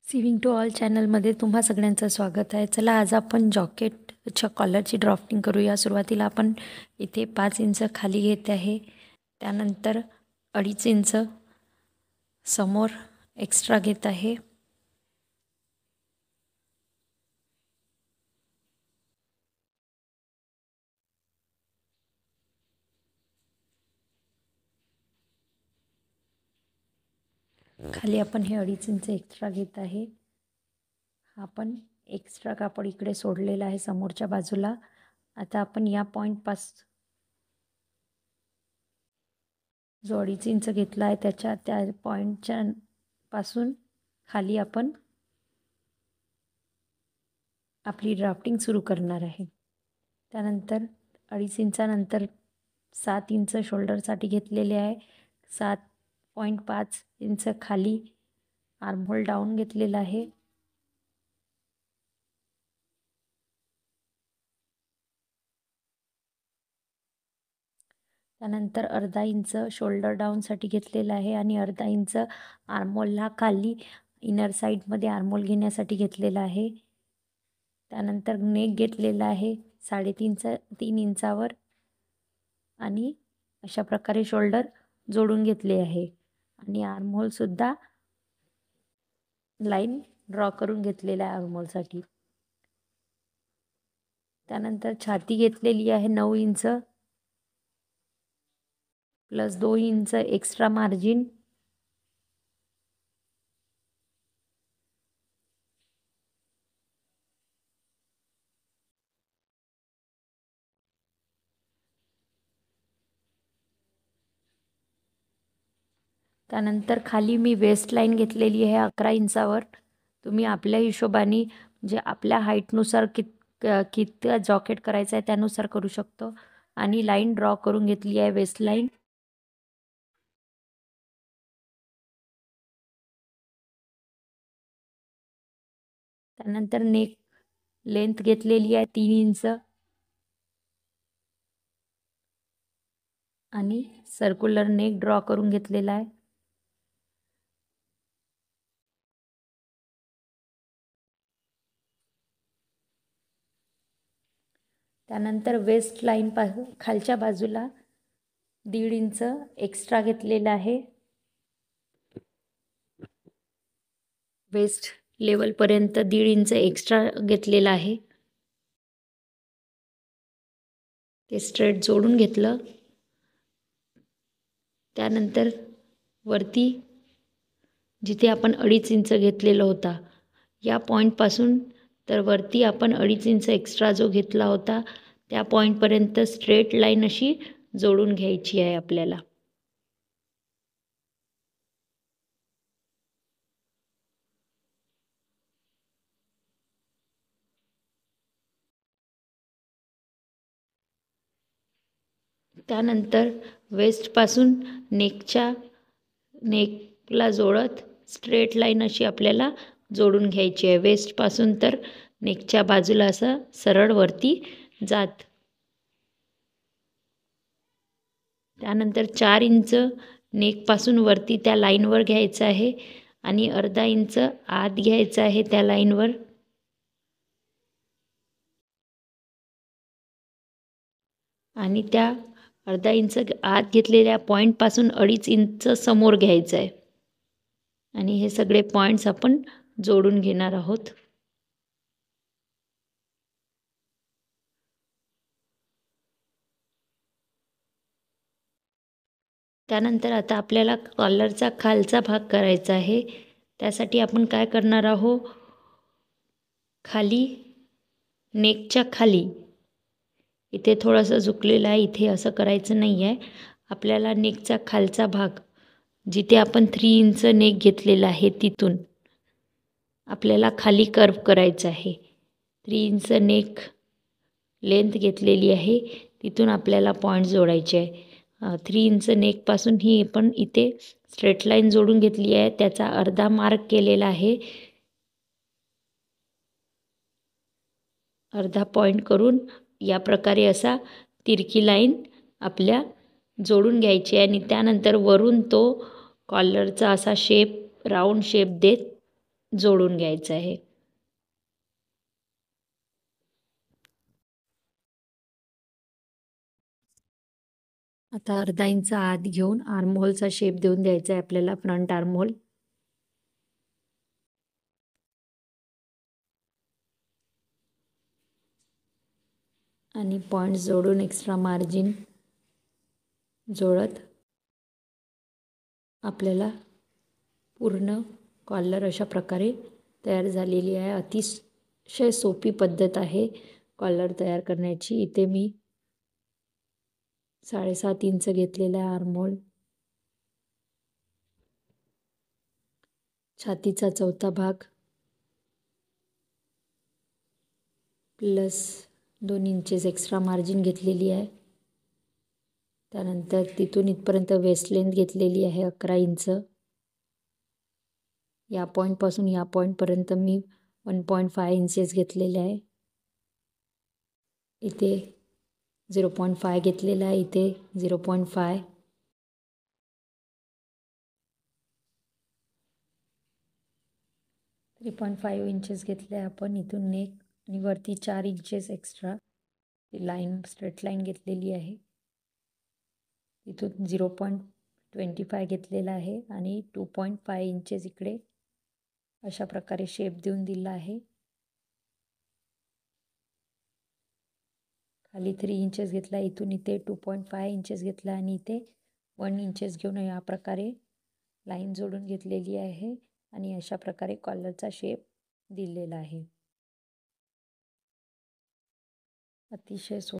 Swimming to all चॅनलमध्ये तुम्हा सगळ्यांचं स्वागत आहे. चला आज आपण जॉकेटच्या कॉलरची ड्राफ्टिंग करूया. सुरुवातीला आपण इथे 5 इंच खाली घेत आहे, त्यानंतर 2.5 इंच समोर एक्स्ट्रा घेत आहे. खाली आपण हे 2.5 इंच एक्स्ट्रा घेत आहे. आपण एक्स्ट्रा कापड इकडे सोडलेला आहे समोरच्या बाजूला. आता आपण या पॉईंटपासून जो 2.5 इंच घेतला आहे त्या पॉईंटच्या पासून खाली आपण आपली ड्राफ्टिंग सुरू करणार आहे. त्यानंतर 2.5 इंचानंतर 7 इंच शोल्डरसाठी घेतलेले आहे. 7.5 इंच खाली आर्महोल डाऊन घेतलेला आहे. त्यानंतर अर्धा इंच शोल्डर डाऊनसाठी घेतलेला आहे आणि अर्धा इंच आर्महोलला खाली इनर साईडमध्ये आर्महोल घेण्यासाठी घेतलेला आहे. त्यानंतर नेक घेतलेला आहे 3 इंचावर आणि अशा प्रकारे शोल्डर जोडून घेतले आहे आणि आर्महोलसुद्धा लाईन ड्रॉ करून घेतलेला आहे आर्महोलसाठी. त्यानंतर छाती घेतलेली आहे 9 inch plus 2 inch extra margin. त्यानंतर खाली मी वेस्ट लाईन घेतलेली आहे 11 इंचावर. तुम्ही आपल्या हिशोबाने म्हणजे आपल्या हाईटनुसार किती जॉकेट करायचं आहे त्यानुसार करू शकतो आणि लाईन ड्रॉ करून घेतली आहे वेस्ट लाईन. त्यानंतर नेक लेंथ घेतलेली आहे 3 इंच आणि सर्क्युलर नेक ड्रॉ करून घेतलेला आहे. त्यानंतर वेस्ट लाईन खालच्या बाजूला 1.5 इंच एक्स्ट्रा घेतलेला आहे. वेस्ट लेवलपर्यंत 1.5 इंच एक्स्ट्रा घेतलेला आहे. ते स्ट्रेट जोडून घेतलं. त्यानंतर वरती जिथे आपण 2.5 इंच घेतलेला होता या पॉईंटपासून तर वरती आपण 2.5 इंच एक्स्ट्रा जो घेतला होता त्या पॉईंटपर्यंत स्ट्रेट लाईन अशी जोडून घ्यायची आहे आपल्याला. त्यानंतर वेस्टपासून नेकला जोडत स्ट्रेट लाईन अशी आपल्याला जोडून घ्यायची आहे. वेस्टपासून तर नेकच्या बाजूला असं सरळ वरती जात. त्यानंतर 4 इंच नेकपासून वरती त्या लाईनवर घ्यायचं आहे आणि अर्धा इंच आत घ्यायचं आहे त्या लाईनवर. आणि त्या अर्धा इंच आत घेतलेल्या पॉईंटपासून 2.5 इंच समोर घ्यायचं आहे आणि हे सगळे पॉईंट्स आपण जोडून घेणार आहोत. त्यानंतर आता आपल्याला कॉलरचा खालचा भाग करायचा आहे. त्यासाठी आपण काय करणार आहोत, खाली नेकच्या खाली इथे थोडंसं झुकलेलं आहे, इथे असं करायचं नाही आहे. आपल्याला नेकचा खालचा भाग जिथे आपण 3 इंच नेक घेतलेला आहे तिथून आपल्याला खाली कर्व करायचं आहे. 3 इंच नेक लेंथ घेतलेली आहे तिथून आपल्याला पॉईंट जोडायचे आहे. 3 इंच नेकपासून ही आपण इथे स्ट्रेट लाईन जोडून घेतली आहे. त्याचा अर्धा मार्क केलेला आहे. अर्धा पॉईंट करून या प्रकारे असा तिरकी लाईन आपल्या जोडून घ्यायची आणि त्यानंतर वरून तो कॉलरचा असा शेप राऊंड शेप देत जोडून घ्यायचं आहे. आता अर्धा इंच आत घेऊन आर्महोलचा शेप देऊन द्यायचा आहे आपल्याला, फ्रंट आर्महोल. आणि पॉईंट्स जोडून एक्स्ट्रा मार्जिन जोडत आपल्याला पूर्ण कॉलर अशा प्रकारे तयार झालेली आहे. अतिशय सोपी पद्धत आहे कॉलर तयार करण्याची. इथे मी 7.5 इंच घेतलेला आहे आर्महोल. छातीचा चौथा भाग प्लस 2 इंचेस एक्स्ट्रा मार्जिन घेतलेली आहे. त्यानंतर तिथून इथपर्यंत वेस्ट लेंथ घेतलेली आहे 11 इंच. या पॉईंटपासून या पॉईंटपर्यंत मी 1.5 इंचेस घेतलेले आहे. इथे 0.5 घेतलेला आहे, इथे 0.5. थ्री 3.5 इंचेस घेतले आपण. इथून नेक आणि वरती 4 inches extra line, straight line घेतलेली आहे. इथून 0.25 घेतलेला आहे आणि 2.5 इंचेस इकडे अशा प्रकारे शेप देऊन दिला आहे. खाली 3 इंचेस घेतला, इथून इथे 2.5 इंचेस घेतला आणि इथे 1 इंचेस घेऊन या प्रकारे लाईन जोडून घेतलेली आहे आणि अशा प्रकारे कॉलरचा शेप दिलेला आहे. अतिशय